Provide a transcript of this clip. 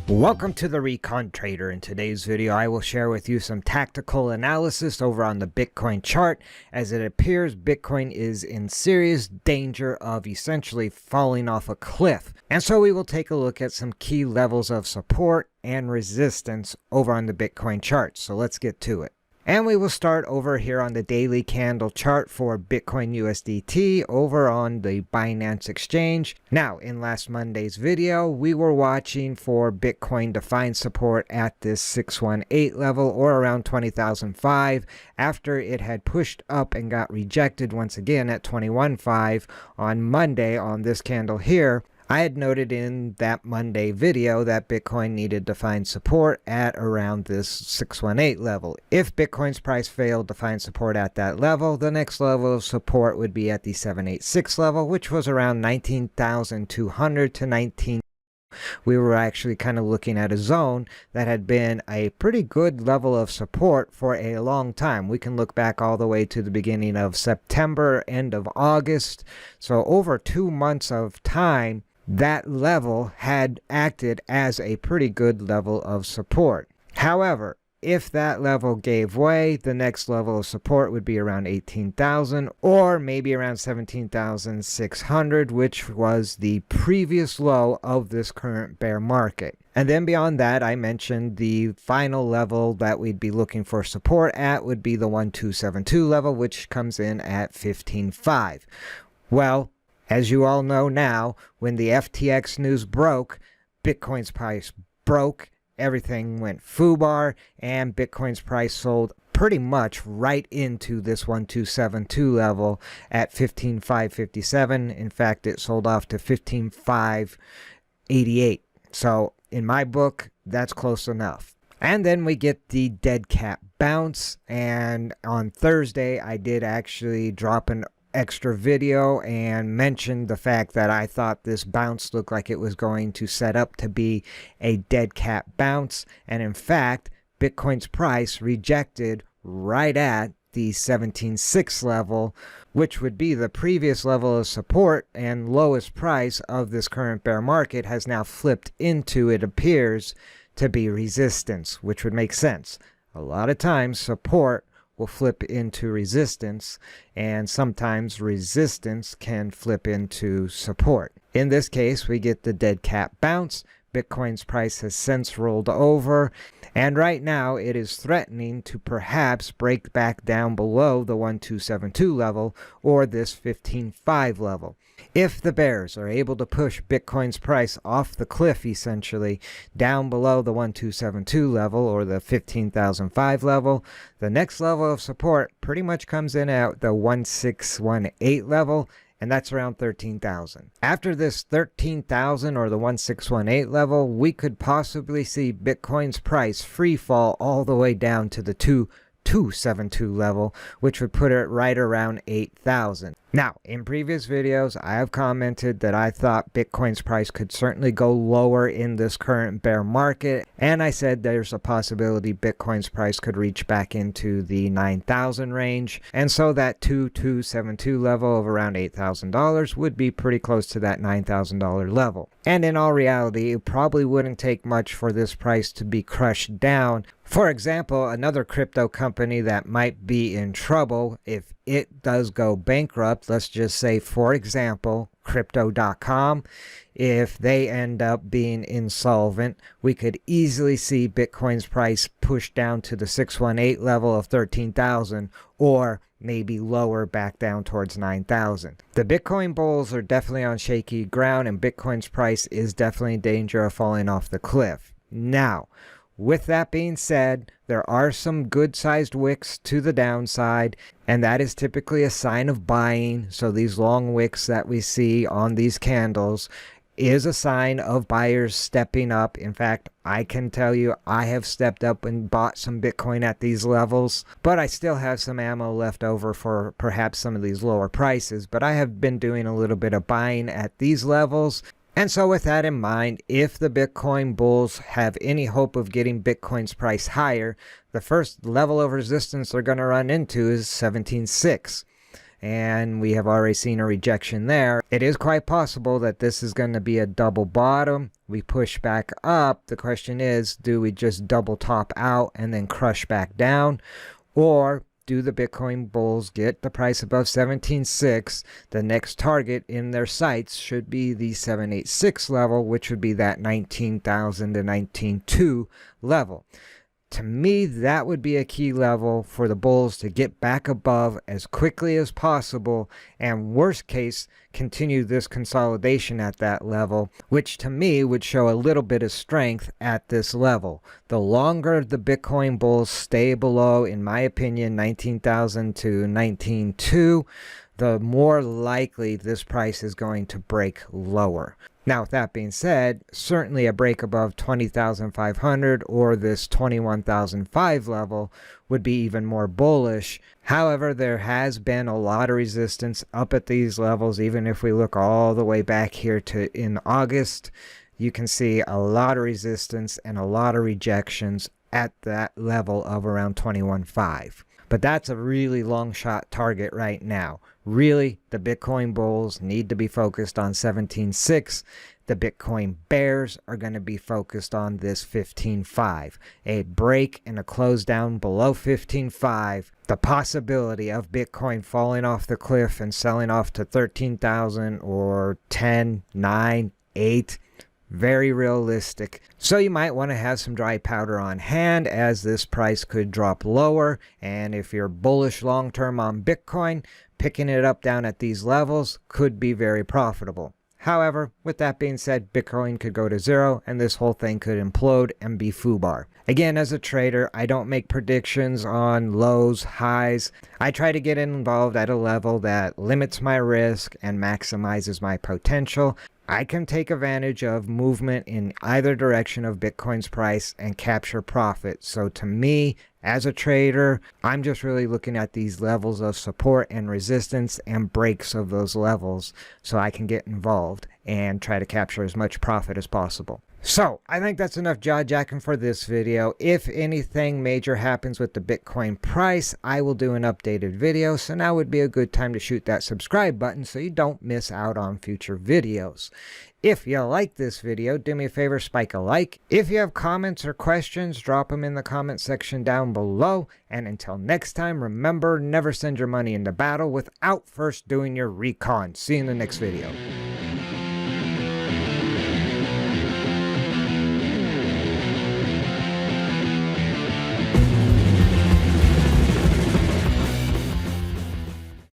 Welcome to the Recon Trader. In today's video, I will share with you some tactical analysis over on the Bitcoin chart. As it appears, Bitcoin is in serious danger of essentially falling off a cliff. And so we will take a look at some key levels of support and resistance over on the Bitcoin chart. So let's get to it. And we will start over here on the daily candle chart for Bitcoin USDT over on the Binance exchange. Now, in last Monday's video, we were watching for Bitcoin to find support at this 618 level or around 20,005 after it had pushed up and got rejected once again at 21.5 on Monday on this candle here. I had noted in that Monday video that Bitcoin needed to find support at around this 618 level. If Bitcoin's price failed to find support at that level, the next level of support would be at the 786 level, which was around 19,200 to 19. We were actually kind of looking at a zone that had been a pretty good level of support for a long time. We can look back all the way to the beginning of September, end of August. So over 2 months of time, that level had acted as a pretty good level of support. However, if that level gave way, the next level of support would be around 18,000 or maybe around 17,600, which was the previous low of this current bear market. And then beyond that, I mentioned the final level that we'd be looking for support at would be the 1272 level, which comes in at 15.5. Well, as you all know now, when the FTX news broke, Bitcoin's price broke, everything went foobar, and Bitcoin's price sold pretty much right into this 1272 level at 15,557. In fact, it sold off to 15,588. So in my book, that's close enough. And then we get the dead cat bounce, and on Thursday, I did actually drop an extra video and mentioned the fact that I thought this bounce looked like it was going to set up to be a dead cat bounce, and in fact Bitcoin's price rejected right at the 17.6 level, which would be the previous level of support and lowest price of this current bear market, has now flipped into, it appears, to be resistance, which would make sense. A lot of times support will flip into resistance, and sometimes resistance can flip into support. In this case, we get the dead cat bounce. Bitcoin's price has since rolled over, and right now it is threatening to perhaps break back down below the 1272 level or this 15.5 level. If the bears are able to push Bitcoin's price off the cliff, essentially down below the 1272 level or the 15,005 level, the next level of support pretty much comes in at the 1618 level, and that's around 13,000. After this 13,000 or the 1618 level, we could possibly see Bitcoin's price free fall all the way down to the 2272 level, which would put it right around 8,000. Now, in previous videos, I have commented that I thought Bitcoin's price could certainly go lower in this current bear market, and I said there's a possibility Bitcoin's price could reach back into the 9,000 range, and so that 2272 level of around $8,000 would be pretty close to that $9,000 level. And in all reality, it probably wouldn't take much for this price to be crushed down. For example, another crypto company that might be in trouble if it does go bankrupt, let's just say, for example, Crypto.com, if they end up being insolvent, we could easily see Bitcoin's price push down to the 618 level of 13,000 or maybe lower back down towards 9,000. The Bitcoin bulls are definitely on shaky ground, and Bitcoin's price is definitely in danger of falling off the cliff. Now, with that being said, there are some good-sized wicks to the downside, and that is typically a sign of buying. So these long wicks that we see on these candles is a sign of buyers stepping up. In fact, I can tell you I have stepped up and bought some Bitcoin at these levels, but I still have some ammo left over for perhaps some of these lower prices. But I have been doing a little bit of buying at these levels. And so with that in mind, if the Bitcoin bulls have any hope of getting Bitcoin's price higher, the first level of resistance they're going to run into is 17.6. And we have already seen a rejection there. It is quite possible that this is going to be a double bottom. We push back up. The question is, do we just double top out and then crush back down? Or do the Bitcoin bulls get the price above 17.6? The next target in their sights should be the 786 level, which would be that 19,000 to 19,200 level. To me, that would be a key level for the bulls to get back above as quickly as possible, and worst case, continue this consolidation at that level, which to me would show a little bit of strength at this level. The longer the Bitcoin bulls stay below, in my opinion, 19,000 to 19,200, the more likely this price is going to break lower. Now, with that being said, certainly a break above 20,500 or this 21,005 level would be even more bullish. However, there has been a lot of resistance up at these levels. Even if we look all the way back here to in August, you can see a lot of resistance and a lot of rejections at that level of around 21.5. But that's a really long shot target right now. Really, the Bitcoin bulls need to be focused on 17.6. The Bitcoin bears are going to be focused on this 15.5. A break and a close down below 15.5. The possibility of Bitcoin falling off the cliff and selling off to 13,000 or 10, 9, 8. Very realistic. So you might want to have some dry powder on hand, as this price could drop lower. And if you're bullish long term on Bitcoin, picking it up down at these levels could be very profitable. However, with that being said, Bitcoin could go to zero and this whole thing could implode and be FUBAR. Again, as a trader, I don't make predictions on lows, highs. I try to get involved at a level that limits my risk and maximizes my potential. I can take advantage of movement in either direction of Bitcoin's price and capture profit. So to me, as a trader, I'm just really looking at these levels of support and resistance and breaks of those levels so I can get involved and try to capture as much profit as possible. So I think that's enough jaw-jacking for this video. If anything major happens with the Bitcoin price, I will do an updated video. So now would be a good time to shoot that subscribe button so you don't miss out on future videos. If you like this video, do me a favor, spike a like. If you have comments or questions, drop them in the comment section down below. And until next time, remember, never send your money into battle without first doing your recon. See you in the next video.